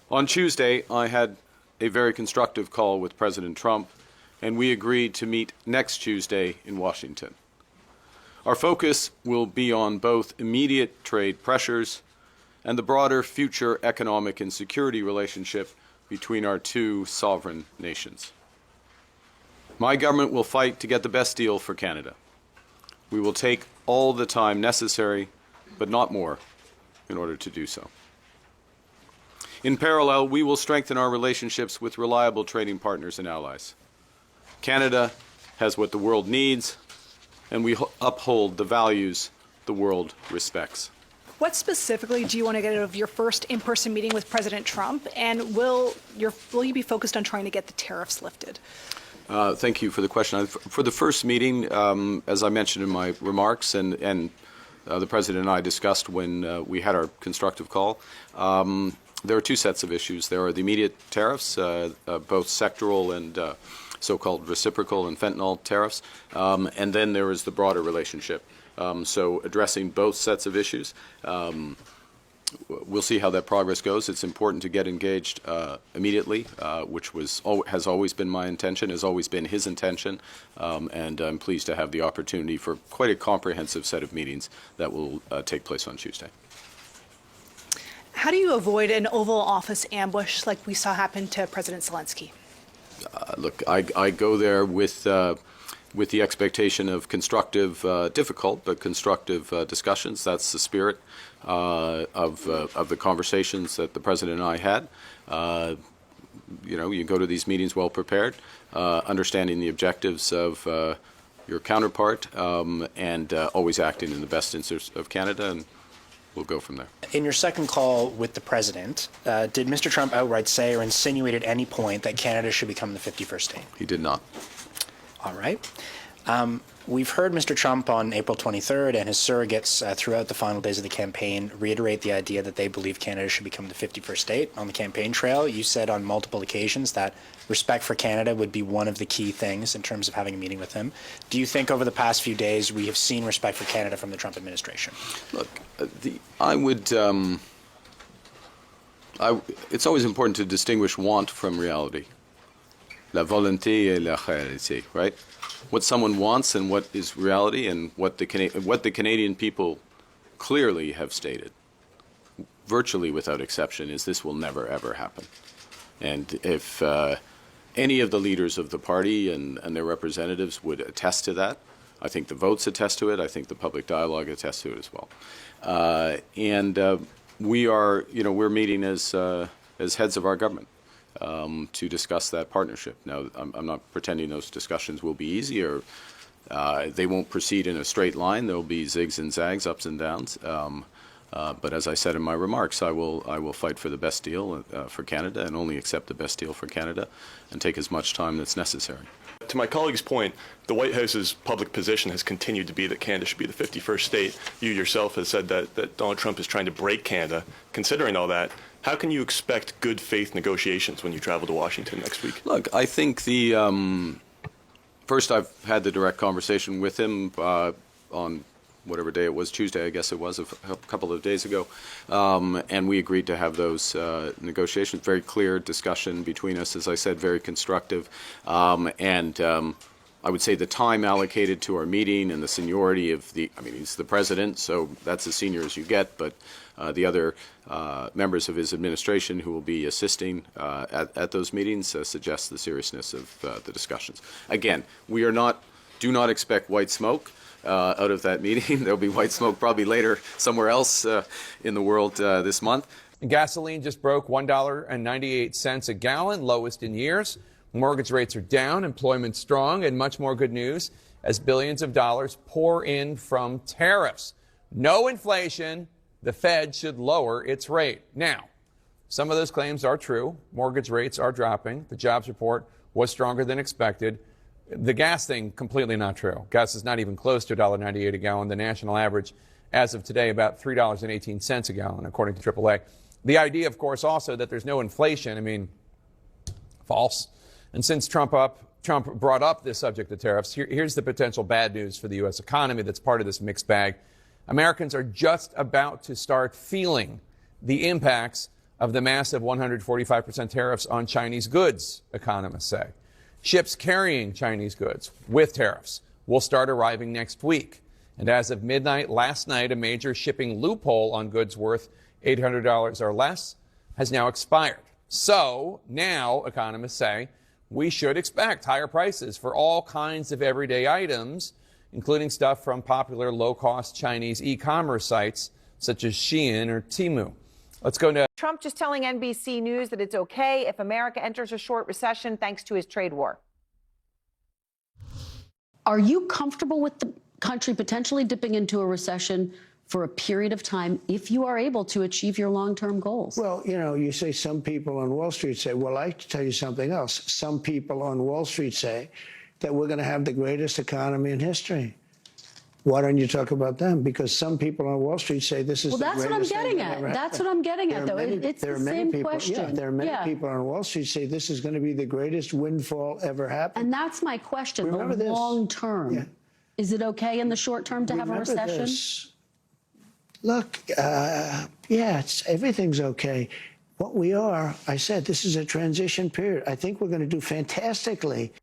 On Tuesday, I had a very constructive call with President Trump, and we agreed to meet next Tuesday in Washington. Our focus will be on both immediate trade pressures and the broader future economic and security relationship between our two sovereign nations. My government will fight to get the best deal for Canada. We will take all the time necessary, but not more, in order to do so. In parallel, we will strengthen our relationships with reliable trading partners and allies. Canada has what the world needs, and we uphold the values the world respects. What specifically do you want to get out of your first in-person meeting with President Trump, and will you be focused on trying to get the tariffs lifted? Thank you for the question. For the first meeting, as I mentioned in my remarks, and the President and I discussed when we had our constructive call, there are two sets of issues. There are the immediate tariffs, both sectoral and so-called reciprocal and fentanyl tariffs, and then there is the broader relationship. So addressing both sets of issues. We'll see how that progress goes. It's important to get engaged immediately, which has always been my intention, has always been his intention, and I'm pleased to have the opportunity for quite a comprehensive set of meetings that will take place on Tuesday. How do you avoid an Oval Office ambush like we saw happen to President Zelensky? Look, I go there with the expectation of constructive, difficult, but constructive discussions. That's the spirit of the conversations that the President and I had. You go to these meetings well prepared, understanding the objectives of your counterpart, and always acting in the best interest of Canada, and we'll go from there. In your second call with the President, did Mr. Trump outright say or insinuate at any point that Canada should become the 51st state? He did not. All right. We've heard Mr. Trump on April 23rd and his surrogates throughout the final days of the campaign reiterate the idea that they believe Canada should become the 51st state. On the campaign trail, you said on multiple occasions that respect for Canada would be one of the key things in terms of having a meeting with him. Do you think over the past few days we have seen respect for Canada from the Trump administration? Look, it's always important to distinguish want from reality. La volonté et la réalité, right? What someone wants and what is reality, and what the Canadian people clearly have stated, virtually without exception, is this will never, ever happen. And if any of the leaders of the party and their representatives would attest to that, I think the votes attest to it, I think the public dialogue attests to it as well. We're meeting as heads of our government. To discuss that partnership. Now, I'm not pretending those discussions will be easy, or they won't proceed in a straight line. There will be zigs and zags, ups and downs. But as I said in my remarks, I will fight for the best deal for Canada, and only accept the best deal for Canada, and take as much time that's necessary. To my colleague's point, the White House's public position has continued to be that Canada should be the 51st state. You yourself have said that Donald Trump is trying to break Canada. Considering all that, how can you expect good faith negotiations when you travel to Washington next week? Look, I think first I've had the direct conversation with him on whatever day it was, Tuesday, I guess it was, a couple of days ago, and we agreed to have those negotiations. Very clear discussion between us, as I said, very constructive, and I would say the time allocated to our meeting and the seniority of he's the president, so that's as senior as you get, but the other members of his administration who will be assisting at those meetings suggest the seriousness of the discussions. Again, do not expect white smoke out of that meeting. There'll be white smoke probably later somewhere else in the world this month. Gasoline just broke $1.98 a gallon, lowest in years. Mortgage rates are down, employment strong, and much more good news as billions of dollars pour in from tariffs. No inflation. The Fed should lower its rate. Now, some of those claims are true. Mortgage rates are dropping. The jobs report was stronger than expected. The gas thing, completely not true. Gas is not even close to $1.98 a gallon. The national average, as of today, about $3.18 a gallon, according to AAA. The idea, of course, also that there's no inflation, false. And since Trump brought up this subject of tariffs, here's the potential bad news for the U.S. economy that's part of this mixed bag. Americans are just about to start feeling the impacts of the massive 145% tariffs on Chinese goods, economists say. Ships carrying Chinese goods with tariffs will start arriving next week. And as of midnight last night, a major shipping loophole on goods worth $800 or less has now expired. So now, economists say, we should expect higher prices for all kinds of everyday items, including stuff from popular low-cost Chinese e-commerce sites such as Shein or Temu. Let's go to Trump just telling NBC News that it's okay if America enters a short recession thanks to his trade war. Are you comfortable with the country potentially dipping into a recession for a period of time if you are able to achieve your long-term goals? Well, you know, you say some people on Wall Street say, well, I tell you something else. Some people on Wall Street say that we're going to have the greatest economy in history. Why don't you talk about them? Because some people on Wall Street say this is the greatest thing that ever happened. Well, that's what I'm getting at. That's what I'm getting at, though. It's the same question. Yeah, there are many people on Wall Street say this is going to be the greatest windfall ever happened. And that's my question. Remember the this. long term. Yeah. Is it okay in the short term to have a recession? This. Look, everything's okay. What we are, I said, this is a transition period. I think we're going to do fantastically.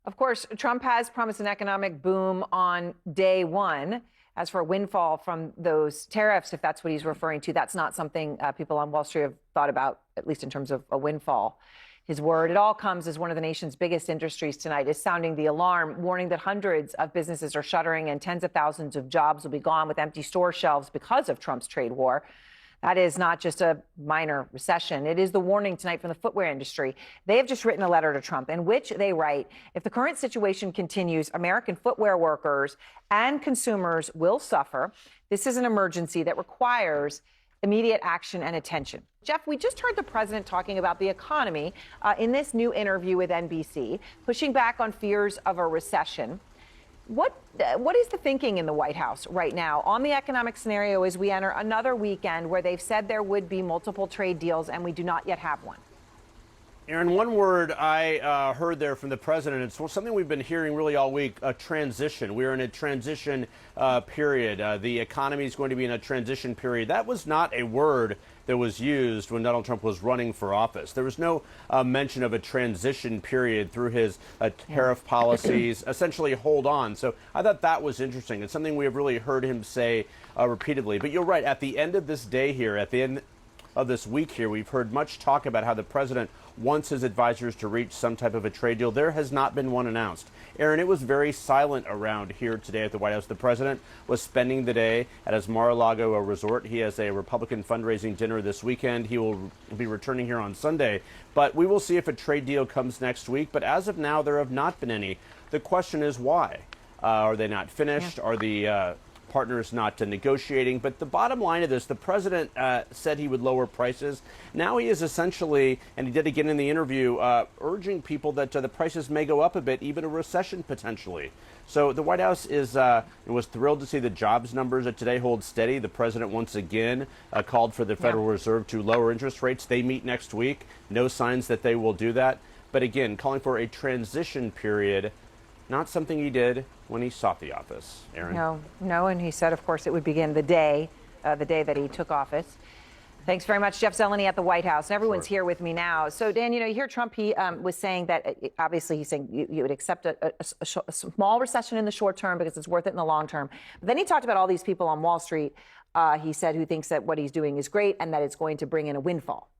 Of course, Trump has promised an economic boom on day one. As for a windfall from those tariffs, if that's what he's referring to, that's not something people on Wall Street have thought about, at least in terms of a windfall. His word, it all comes as one of the nation's biggest industries tonight is sounding the alarm, warning that hundreds of businesses are shuttering and tens of thousands of jobs will be gone with empty store shelves because of Trump's trade war. That is not just a minor recession. It is the warning tonight from the footwear industry. They have just written a letter to Trump in which they write, if the current situation continues, American footwear workers and consumers will suffer. This is an emergency that requires immediate action and attention. Jeff, we just heard the president talking about the economy in this new interview with NBC, pushing back on fears of a recession. What is the thinking in the White House right now on the economic scenario as we enter another weekend where they've said there would be multiple trade deals and we do not yet have one? Aaron, one word I heard there from the president, it's something we've been hearing really all week, a transition. We're in a transition period. The economy is going to be in a transition period. That was not a word that was used when Donald Trump was running for office. There was no mention of a transition period through his tariff policies, essentially hold on. So I thought that was interesting. It's something we have really heard him say repeatedly. But you're right, at the end of this day here, at the end of this week here, we've heard much talk about how the president wants his advisors to reach some type of a trade deal. There has not been one announced. Aaron, it was very silent around here today at the White House. The president was spending the day at his Mar-a-Lago resort. He has a Republican fundraising dinner this weekend. He will be returning here on Sunday. But we will see if a trade deal comes next week. But as of now, there have not been any. The question is why? Are they not finished? Yeah. Are the partners not negotiating? But the bottom line of this, the president said he would lower prices. Now he is essentially, and he did again in the interview, urging people that the prices may go up a bit, even a recession potentially. So the White House was thrilled to see the jobs numbers that today hold steady. The president once again called for the Federal Reserve to lower interest rates. They meet next week. No signs that they will do that. But again, calling for a transition period, not something he did when he sought the office. Aaron? No, and he said, of course, it would begin the day that he took office. Thanks very much, Jeff Zeleny at the White House. And everyone's here with me now. So, Dan, you hear Trump, he was saying that, obviously, he's saying you would accept a small recession in the short term because it's worth it in the long term. But then he talked about all these people on Wall Street, he said, who thinks that what he's doing is great and that it's going to bring in a windfall.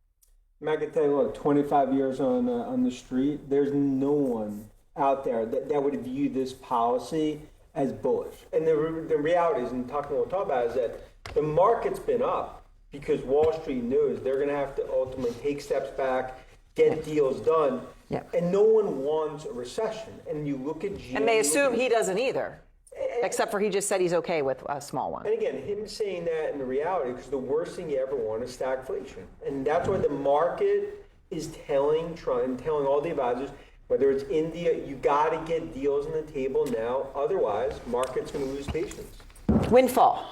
I can tell you, look, 25 years on the street, there's no one out there that would view this policy as bullish. And the reality is, and we'll talk about, is that the market's been up because Wall Street knows they're going to have to ultimately take steps back, get deals done. Yeah. And no one wants a recession. And you look at and they assume he doesn't either, except for he just said he's okay with a small one. And again, him saying that in the reality, because the worst thing you ever want is stagflation. And that's why the market is telling Trump and telling all the advisors, whether it's India, you got to get deals on the table now. Otherwise, market's going to lose patience. Windfall.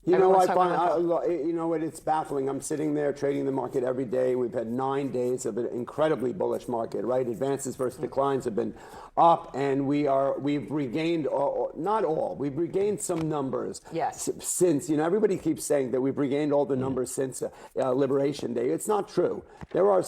You know, Everyone's I talking find, about you know what, it's baffling. I'm sitting there trading the market every day. We've had 9 days of an incredibly bullish market, right? Advances versus declines have been up, and we've regained, we've regained some numbers. Yes. Since, you know, everybody keeps saying that we've regained all the numbers since Liberation Day. It's not true. There are,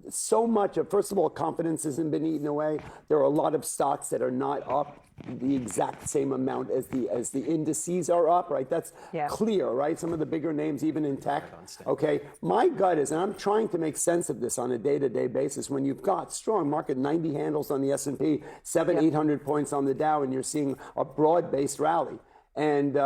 so much of, first of all, confidence hasn't been eaten away. There are a lot of stocks that are not up the exact same amount as the indices are up, right? That's clear, right? Some of the bigger names, even in tech. Okay, my gut is, and I'm trying to make sense of this on a day-to-day basis, when you've got strong market, 90 handles on the S&P, 800 points on the Dow, and you're seeing a broad-based rally. And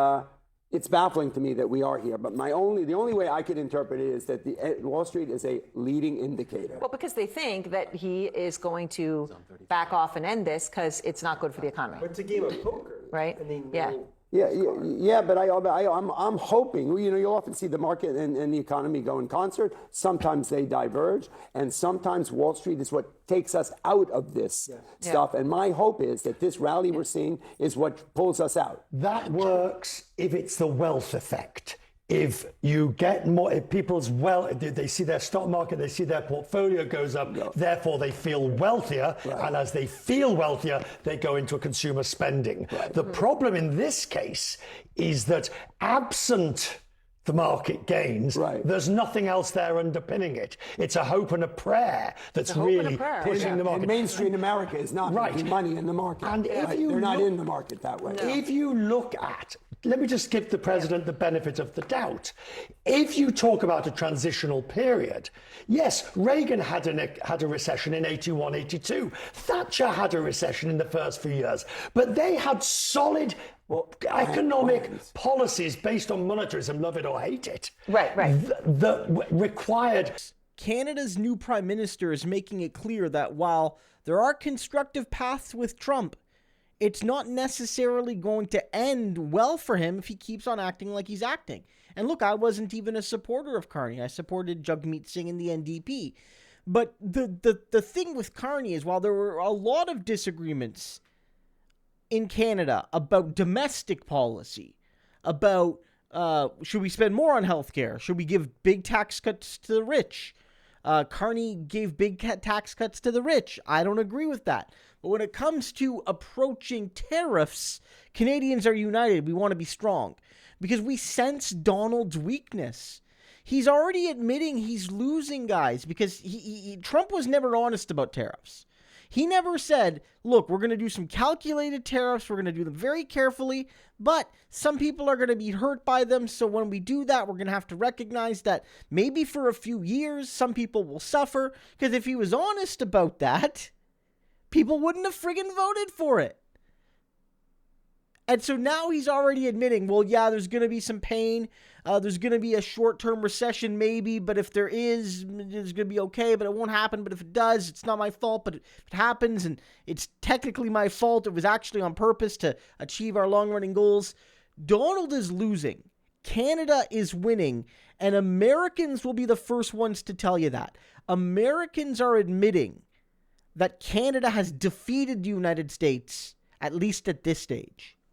it's baffling to me that we are here, but the only way I could interpret it is that Wall Street is a leading indicator. Well, because they think that he is going to back off and end this because it's not good for the economy. But it's a game of poker, right? I mean, Yeah, but I'm hoping, you know, you'll often see the market and the economy go in concert. Sometimes they diverge, and sometimes Wall Street is what takes us out of this stuff. And my hope is that this rally we're seeing is what pulls us out. That works if it's the wealth effect. If you get more, if people's they see their stock market, they see their portfolio goes up, therefore they feel wealthier, and as they feel wealthier, they go into a consumer spending. The problem in this case is that absent the market gains, there's nothing else there underpinning it. It's a hope and a prayer that's really pushing the market. And mainstream America is not making money in the market. And if you they're not in the market that way. If you look at, let me just give the president the benefit of the doubt. If you talk about a transitional period, yes, Reagan had a recession in 81, 82. Thatcher had a recession in the first few years. But they had solid economic policies based on monetarism, love it or hate it. Right. That required. Canada's new prime minister is making it clear that while there are constructive paths with Trump, it's not necessarily going to end well for him if he keeps on acting like he's acting. And look, I wasn't even a supporter of Carney. I supported Jagmeet Singh in the NDP. But the thing with Carney is, while there were a lot of disagreements in Canada about domestic policy, about should we spend more on healthcare? Should we give big tax cuts to the rich? Carney gave big tax cuts to the rich. I don't agree with that. But when it comes to approaching tariffs, Canadians are united. We want to be strong because we sense Donald's weakness. He's already admitting he's losing, guys, because Trump was never honest about tariffs. He never said, look, we're going to do some calculated tariffs. We're going to do them very carefully, but some people are going to be hurt by them. So when we do that, we're going to have to recognize that maybe for a few years, some people will suffer. Because if he was honest about that, people wouldn't have friggin' voted for it. And so now he's already admitting, well, yeah, there's going to be some pain. There's going to be a short-term recession maybe, but if there is, it's going to be okay, but it won't happen. But if it does, it's not my fault, but if it happens, and it's technically my fault. It was actually on purpose to achieve our long-running goals. Donald is losing. Canada is winning, and Americans will be the first ones to tell you that. Americans are admitting that Canada has defeated the United States, at least at this stage.